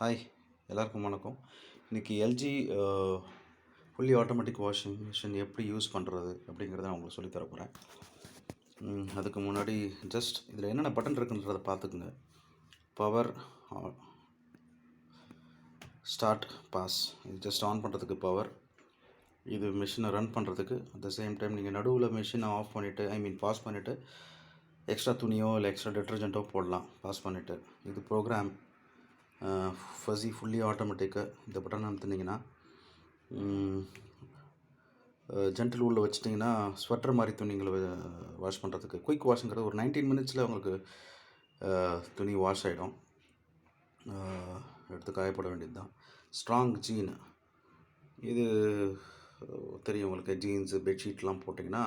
Hi, எல்லாருக்கும் வணக்கம். இன்றைக்கி LG fully automatic washing machine எப்படி யூஸ் பண்ணுறது அப்படிங்கிறத நான் உங்களுக்கு சொல்லித் தர போகிறேன். அதுக்கு முன்னாடி ஜஸ்ட் இதில் என்னென்ன பட்டன் இருக்குன்றதை பார்த்துக்குங்க. Power, start, pause. இது ஜஸ்ட் ஆன் பண்ணுறதுக்கு பவர். இது மிஷினை ரன் பண்ணுறதுக்கு. அட் த சேம் டைம் நீங்கள் நடுவில் மிஷினை ஆஃப் பண்ணிவிட்டு பாஸ் பண்ணிவிட்டு எக்ஸ்ட்ரா துணியோ இல்லை எக்ஸ்ட்ரா டிட்டர்ஜென்ட்டோ போடலாம் பாஸ் பண்ணிவிட்டு. இது ப்ரோக்ராம் ஃபஸி ஃபுல்லி ஆட்டோமேட்டிக்காக. இந்த பட்டன் அமுத்துனீங்கன்னா ஜென்டில் உள்ள வச்சிட்டிங்கன்னா ஸ்வெட்டர் மாதிரி துணிங்களை வாஷ் பண்ணுறதுக்கு குயிக் வாஷுங்கிறது ஒரு 19 மினிட்ஸில் உங்களுக்கு துணி வாஷ் ஆகிடும். எடுத்து காயப்பட வேண்டியது தான். ஸ்ட்ராங் ஜீன், இது தெரியும் உங்களுக்கு. ஜீன்ஸு பெட்ஷீட்லாம் போட்டிங்கன்னா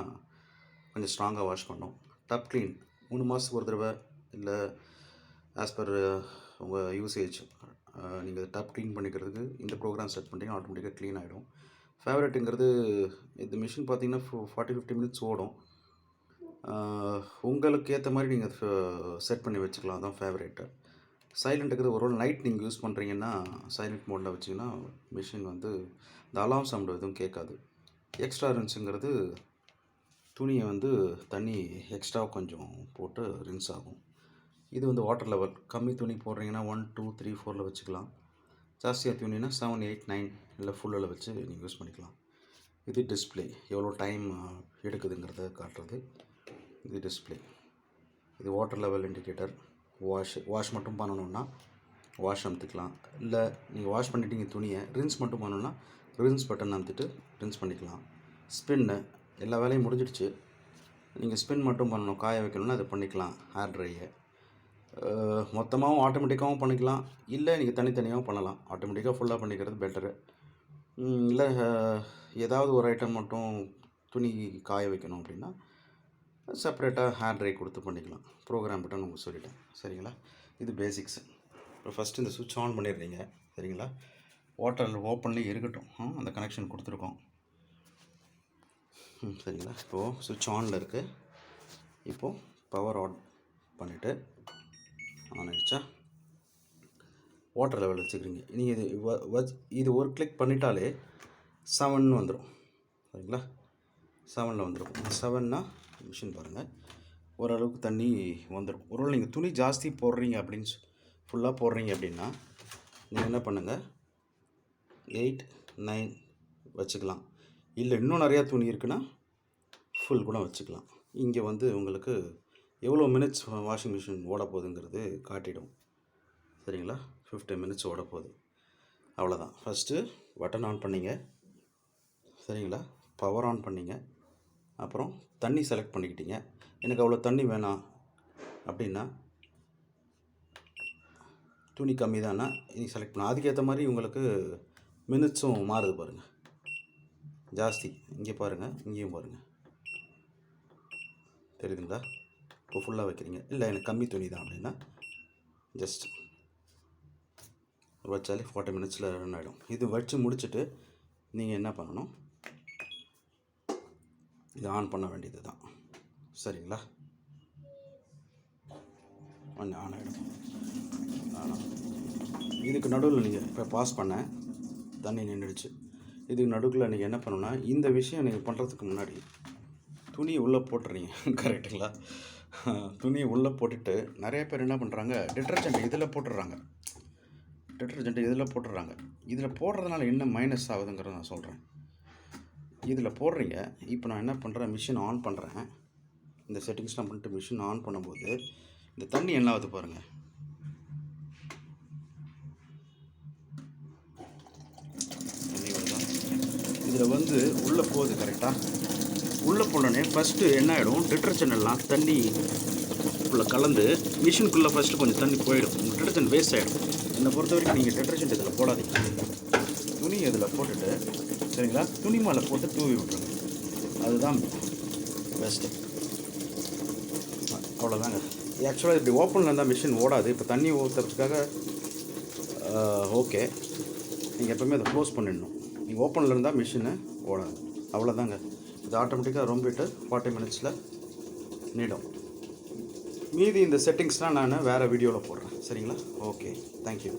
கொஞ்சம் ஸ்ட்ராங்காக வாஷ் பண்ணும். டப் க்ளீன் 3 மாதத்துக்கு ஒரு தடவை இல்லை ஆஸ் பர் உங்கள் யூசேஜ் நீங்கள் டப் க்ளீன் பண்ணிக்கிறதுக்கு இந்த ப்ரோக்ராம் செட் பண்ணிட்டீங்கன்னா ஆட்டோமேட்டிக்காக க்ளீன் ஆகிடும். ஃபேவரட்டுங்கிறது இந்த மிஷின் பார்த்தீங்கன்னா 40-50 மினிட்ஸ் ஓடும். உங்களுக்கு ஏற்ற மாதிரி நீங்கள் செட் பண்ணி வச்சுக்கலாம். அதுதான் ஃபேவரேட்டு. சைலண்ட்டுங்கிறது ஒரு நைட் நீங்கள் யூஸ் பண்ணுறீங்கன்னா சைலண்ட் மோடில் வச்சிங்கன்னா மிஷின் இந்த அலாம் சவுண்டு எதுவும் கேட்காது. எக்ஸ்ட்ரா ரின்ஸுங்கிறது துணியை தண்ணி எக்ஸ்ட்ரா கொஞ்சம் போட்டு ரின்ஸ் ஆகும். இது வாட்டர் லெவல். கம்மி துணி போடுறீங்கன்னா 1, 2, 3, 4 வச்சுக்கலாம். ஜாஸ்தியாக துணினா 7, 8, 9 இல்லை ஃபுல்லில் வச்சு நீங்கள் யூஸ் பண்ணிக்கலாம். இது டிஸ்பிளே, எவ்வளோ டைம் எடுக்குதுங்கிறத காட்டுறது. இது டிஸ்பிளே. இது வாட்டர் லெவல் இண்டிகேட்டர். வாஷ் மட்டும் பண்ணணுன்னா வாஷ் அமுத்திக்கலாம். இல்லை நீங்கள் வாஷ் பண்ணிட்டீங்க துணியை ரின்ஸ் மட்டும் பண்ணணுன்னா ரின்ஸ் பட்டன் அமுத்திட்டு ரின்ஸ் பண்ணிக்கலாம். ஸ்பின்னு, எல்லா வேலையும் முடிஞ்சிடுச்சு, நீங்கள் ஸ்பின் மட்டும் பண்ணணும், காய வைக்கணும்னா அதை பண்ணிக்கலாம். ஹேர் ட்ரையை மொத்தமாகவும் ஆட்டோமேட்டிக்காகவும் பண்ணிக்கலாம். இல்லை நீங்கள் தனித்தனியாகவும் பண்ணலாம். ஆட்டோமேட்டிக்காக ஃபுல்லாக பண்ணிக்கிறது பெட்டரு. இல்லை ஏதாவது ஒரு ஐட்டம் மட்டும் துணி காய வைக்கணும் அப்படின்னா செப்பரேட்டாக ஹேர் ட்ரை கொடுத்து பண்ணிக்கலாம். ப்ரோக்ராம் பட்டன் உங்களுக்கு சொல்லிட்டேன், சரிங்களா? இது பேசிக்ஸ். இப்போ ஃபஸ்ட்டு இந்த சுவிட்ச் ஆன் பண்ணிடுறீங்க, சரிங்களா? வாட்டர் ஓப்பன்லேயே இருக்கட்டும், அந்த கனெக்ஷன் கொடுத்துருக்கோம், சரிங்களா? இப்போது சுவிட்ச் ஆனில் இருக்குது. இப்போது பவர் ஆன் பண்ணிவிட்டு ஆன் ஆகிடுச்சா? வாட்டர் லெவல் வச்சுக்கிறீங்க. நீங்கள் இது ஒரு கிளிக் பண்ணிட்டாலே 7 வந்துடும், சரிங்களா? 7 வந்துடும். 7னா மிஷின் பாருங்கள் ஓரளவுக்கு தண்ணி வந்துடும். ஒருவேளை நீங்கள் துணி ஜாஸ்தி போடுறீங்க அப்படின்னு ஃபுல்லாக போடுறீங்க அப்படின்னா நீங்கள் என்ன பண்ணுங்கள், 8, 9 வச்சுக்கலாம். இல்லை இன்னும் நிறையா துணி இருக்குன்னா ஃபுல் கூட வச்சுக்கலாம். இங்கே உங்களுக்கு எவ்வளோ மினிட்ஸ் வாஷிங் மிஷின் ஓட போகுதுங்கிறது காட்டிடும், சரிங்களா? 50 மினிட்ஸ் ஓட போகுது. அவ்வளோதான். ஃபஸ்ட்டு பட்டன் ஆன் பண்ணிங்க, சரிங்களா? பவர் ஆன் பண்ணிங்க. அப்புறம் தண்ணி செலக்ட் பண்ணிக்கிட்டீங்க. எனக்கு அவ்வளோ தண்ணி வேணாம் அப்படின்னா துணி கம்மி தானா நீங்கள் செலக்ட் பண்ணலாம். அதுக்கேற்ற மாதிரி உங்களுக்கு மினிட்ஸும் மாறுது பாருங்கள். ஜாஸ்தி இங்கே பாருங்கள், இங்கேயும் பாருங்கள், தெரியுதுங்களா? இப்போ ஃபுல்லாக வைக்கிறீங்க. இல்லை எனக்கு கம்மி துணி தான் அப்படின்னா ஜஸ்ட் வச்சாலே 40 மினிட்ஸில் ரன் ஆகிடும். இது வச்சு முடிச்சுட்டு நீங்கள் என்ன பண்ணணும், இது ஆன் பண்ண வேண்டியது தான், சரிங்களா? கொஞ்சம் ஆன் ஆகிடும். இதுக்கு நடுவில் நீங்கள் இப்போ பாஸ் பண்ண தண்ணி நின்றுடுச்சு. இதுக்கு நடுவில் நீங்கள் என்ன பண்ணணும்னா இந்த விஷயம் நீங்கள் பண்ணுறதுக்கு முன்னாடி துணியை உள்ளே போட்டுறீங்க, கரெக்டுங்களா? துணியை உள்ளே போட்டுட்டு நிறைய பேர் என்ன பண்ணுறாங்க, டிட்டர்ஜென்ட் இதில் போட்டுடுறாங்க. இதில் போடுறதுனால என்ன மைனஸ் ஆகுதுங்கிறத நான் சொல்கிறேன். இதில் போடுறீங்க. இப்போ நான் என்ன பண்ணுறேன், மிஷின் ஆன் பண்ணுறேன். இந்த செட்டிங்ஸ்லாம் பண்ணிட்டு மிஷின் ஆன் பண்ணும்போது இந்த தண்ணி என்ன ஆகுது பாருங்கள். தண்ணி வருதா? இதில் உள்ளே போகுது, கரெக்டாக? உள்ளே போனோடனே ஃபஸ்ட்டு என்ன ஆகிடும், டிட்டர்ஜென்ட் எல்லாம் தண்ணி உள்ள கலந்து மிஷினுக்குள்ளே ஃபஸ்ட்டு கொஞ்சம் தண்ணி போயிடும். உங்கள் டிட்டர்ஜென்ட் வேஸ்ட் ஆகிடும். என்னை பொறுத்த வரைக்கும் நீங்கள் டிட்டர்ஜென்ட் இதில் போடாதீங்க. துணி இதில் போட்டுட்டு, சரிங்களா, துணி மேலே போட்டு தூவி விட்டுருங்க. அதுதான் பெஸ்ட்டு. அவ்வளோதாங்க. ஆக்சுவலாக இப்படி ஓப்பனில் இருந்தால் மிஷின் ஓடாது. இப்போ தண்ணி ஊற்றுறதுக்காக ஓகே, நீங்கள் எப்போவுமே அதை க்ளோஸ் பண்ணிடணும். நீங்கள் ஓப்பனில் இருந்தால் மிஷினை ஓடாது. அவ்வளோதாங்க. இது ஆட்டோமேட்டிக்காக ரொம்பிட்டு 40 மினிட்ஸில் நீடும். மீதி இந்த செட்டிங்ஸ்லாம் நான் வேறு வீடியோவில் போடுறேன், சரிங்களா? Okay, thank you.